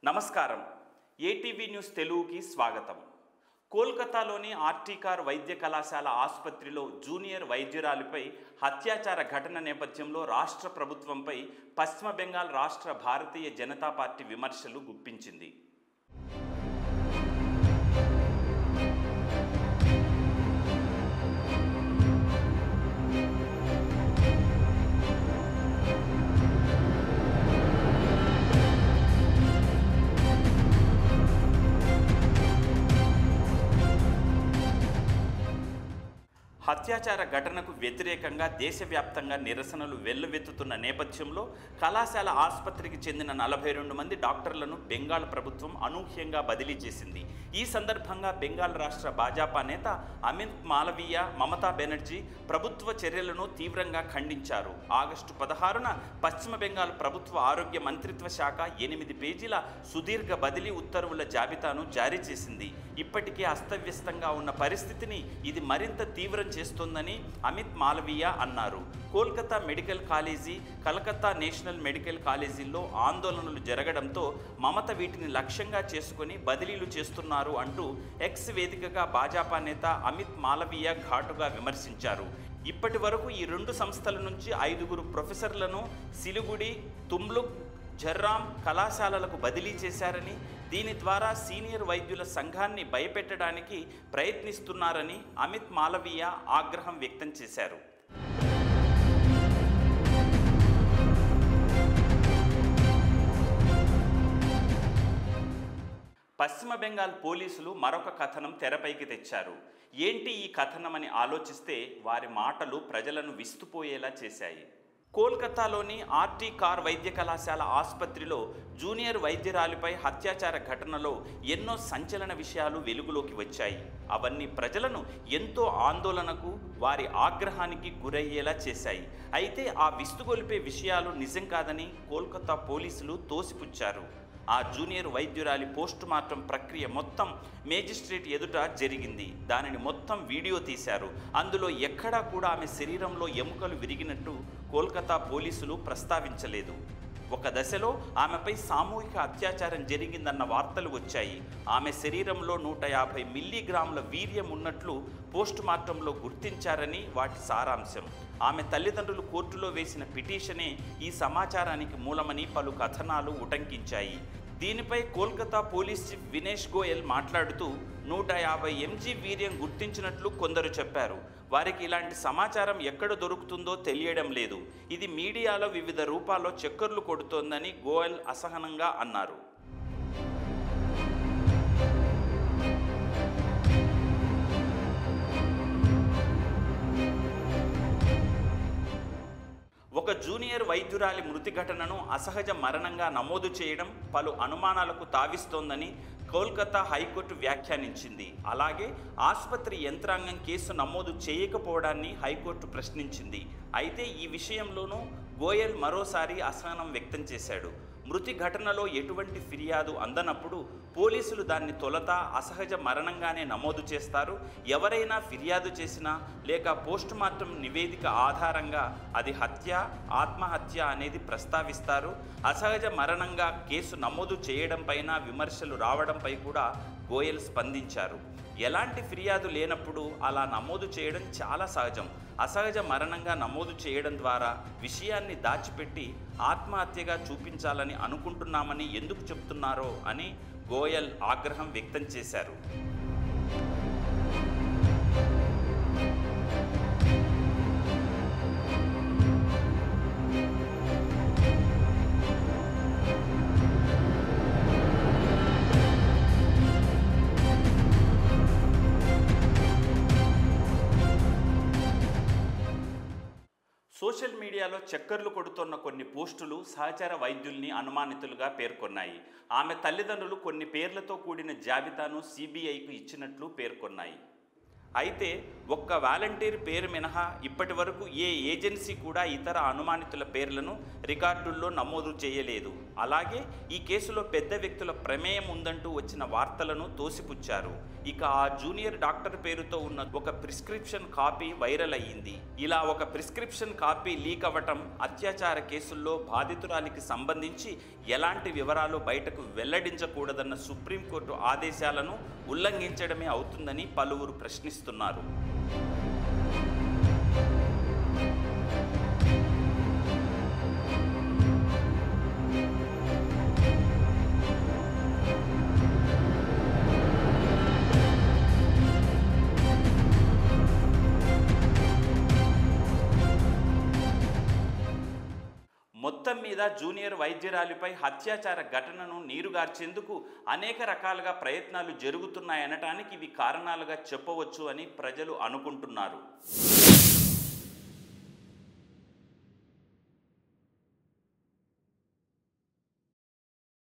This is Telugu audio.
నమస్కారం. ఏటీవీ న్యూస్ తెలుగుకి స్వాగతం. కోల్కతాలోని ఆర్టీకార్ వైద్య కళాశాల ఆసుపత్రిలో జూనియర్ వైద్యురాలిపై అత్యాచార ఘటన నేపథ్యంలో రాష్ట్ర ప్రభుత్వంపై పశ్చిమ బెంగాల్ రాష్ట్ర భారతీయ జనతా పార్టీ విమర్శలు గుప్పించింది. అత్యాచార ఘటనకు వ్యతిరేకంగా దేశవ్యాప్తంగా నిరసనలు వెల్లువెత్తుతున్న నేపథ్యంలో కళాశాల ఆసుపత్రికి చెందిన 42 మంది డాక్టర్లను బెంగాల్ ప్రభుత్వం అనూహ్యంగా బదిలీ చేసింది. ఈ సందర్భంగా బెంగాల్ రాష్ట్ర భాజపా నేత అమిత్ మాలవీయ, మమతా బెనర్జీ ప్రభుత్వ చర్యలను తీవ్రంగా ఖండించారు. ఆగస్టు 16న పశ్చిమ బెంగాల్ ప్రభుత్వ ఆరోగ్య మంత్రిత్వ శాఖ 8 పేజీల సుదీర్ఘ బదిలీ ఉత్తర్వుల జాబితాను జారీ చేసింది. ఇప్పటికే అస్తవ్యస్తంగా ఉన్న పరిస్థితిని ఇది మరింత తీవ్రం చేస్తోందని అమిత్ మాలవీయ అన్నారు. Kolkata medical college, Calcutta national medical కాలేజీల్లో ఆందోళనలు జరగడంతో మమత వీటిని లక్ష్యంగా చేసుకుని బదిలీలు చేస్తున్నారు అంటూ ఎక్స్ వేదికగా భాజపా నేత అమిత్ మాలవీయ ఘాటుగా విమర్శించారు. ఇప్పటి వరకు ఈ 2 సంస్థల నుంచి 5 ప్రొఫెసర్లను సిలిగుడి, తుమ్లుక్, జర్రాం కళాశాలలకు బదిలీ చేశారని, దీని ద్వారా సీనియర్ వైద్యుల సంఘాన్ని భయపెట్టడానికి ప్రయత్నిస్తున్నారని అమిత్ మాలవీయ ఆగ్రహం వ్యక్తం చేశారు. పశ్చిమ బెంగాల్ పోలీసులు మరొక కథనం తెరపైకి తెచ్చారు. ఏంటి ఈ కథనమని ఆలోచిస్తే వారి మాటలు ప్రజలను విస్తుపోయేలా చేశాయి. కోల్కతాలోని ఆర్టీకార్ వైద్య కళాశాల ఆసుపత్రిలో జూనియర్ వైద్యురాలిపై అత్యాచార ఘటనలో ఎన్నో సంచలన విషయాలు వెలుగులోకి వచ్చాయి. అవన్నీ ప్రజలను ఎంతో ఆందోళనకు, వారి ఆగ్రహానికి గురయ్యేలా చేశాయి. అయితే ఆ విస్తుగొలిపే విషయాలు నిజం కాదని కోల్కతా పోలీసులు తోసిపుచ్చారు. ఆ జూనియర్ వైద్యురాలి పోస్టుమార్టం ప్రక్రియ మొత్తం మేజిస్ట్రేట్ ఎదుట జరిగింది. దానిని మొత్తం వీడియో తీశారు. అందులో ఎక్కడా కూడా ఆమె శరీరంలో ఎముకలు విరిగినట్టు కోల్కతా పోలీసులు ప్రస్తావించలేదు. ఒక దశలో ఆమెపై సామూహిక అత్యాచారం జరిగిందన్న వార్తలు వచ్చాయి. ఆమె శరీరంలో 150 మిల్లీగ్రాముల వీర్యం ఉన్నట్లు పోస్టుమార్టంలో గుర్తించారని వాటి సారాంశం. ఆమె తల్లిదండ్రులు కోర్టులో వేసిన పిటిషనే ఈ సమాచారానికి మూలమని పలు కథనాలు ఉటంకించాయి. దీనిపై కోల్కతా పోలీస్ చీఫ్ వినేష్ గోయల్ మాట్లాడుతూ 150 mg వీర్యం గుర్తించినట్లు కొందరు చెప్పారు. వారికి ఇలాంటి సమాచారం ఎక్కడ దొరుకుతుందో తెలియడం లేదు. ఇది మీడియాలో వివిధ రూపాల్లో చక్కర్లు కొడుతోందని గోయల్ అసహనంగా అన్నారు. ఒక జూనియర్ వైద్యురాలి మృతి ఘటనను అసహజ మరణంగా నమోదు చేయడం పలు అనుమానాలకు తావిస్తోందని కోల్కతా హైకోర్టు వ్యాఖ్యానించింది. అలాగే ఆసుపత్రి యంత్రాంగం కేసు నమోదు చేయకపోవడాన్ని హైకోర్టు ప్రశ్నించింది. అయితే ఈ విషయంలోనూ గోయల్ మరోసారి అసహనం వ్యక్తం చేశాడు. మృతి ఘటనలో ఎటువంటి ఫిర్యాదు అందనప్పుడు పోలీసులు దాన్ని తొలుత అసహజ మరణంగానే నమోదు చేస్తారు. ఎవరైనా ఫిర్యాదు చేసినా లేక పోస్టుమార్టం నివేదిక ఆధారంగా అది హత్య, ఆత్మహత్య అనేది ప్రస్తావిస్తారు. అసహజ మరణంగా కేసు నమోదు చేయడంపైన విమర్శలు రావడంపై కూడా గోయల్ స్పందించారు. ఎలాంటి ఫిర్యాదు లేనప్పుడు అలా నమోదు చేయడం చాలా సహజం. అసహజ మరణంగా నమోదు చేయడం ద్వారా విషయాన్ని దాచిపెట్టి ఆత్మహత్యగా చూపించాలని అనుకుంటున్నామని ఎందుకు చెప్తున్నారో అని గోయల్ ఆగ్రహం వ్యక్తం చేశారు. సోషల్ మీడియాలో చక్కర్లు కొడుతున్న కొన్ని పోస్టులు సహచర వైద్యుల్ని అనుమానితులుగా పేర్కొన్నాయి. ఆమె తల్లిదండ్రులు కొన్ని పేర్లతో కూడిన జాబితాను సిబిఐకు ఇచ్చినట్లు పేర్కొన్నాయి. అయితే ఒక్క వాలంటీర్ పేరు మినహా ఇప్పటి వరకు ఏ ఏజెన్సీ కూడా ఇతర అనుమానితుల పేర్లను రికార్డుల్లో నమోదు చేయలేదు. అలాగే ఈ కేసులో పెద్ద వ్యక్తుల ప్రమేయం ఉందంటూ వచ్చిన వార్తలను తోసిపుచ్చారు. ఇక ఆ జూనియర్ డాక్టర్ పేరుతో ఉన్న ఒక ప్రిస్క్రిప్షన్ కాపీ వైరల్ అయ్యింది. ఇలా ఒక ప్రిస్క్రిప్షన్ కాపీ లీక్ అవ్వటం అత్యాచార కేసుల్లో బాధితురాలికి సంబంధించి ఎలాంటి వివరాలు బయటకు వెల్లడించకూడదన్న సుప్రీంకోర్టు ఆదేశాలను ఉల్లంఘించడమే అవుతుందని పలువురు ప్రశ్నిస్తున్నారు. మొత్తం మీద జూనియర్ వైద్యురాలిపై అత్యాచార ఘటనను నీరుగార్చేందుకు అనేక రకాలుగా ప్రయత్నాలు జరుగుతున్నాయనటానికి ఇవి కారణాలుగా చెప్పవచ్చు అని ప్రజలు అనుకుంటున్నారు.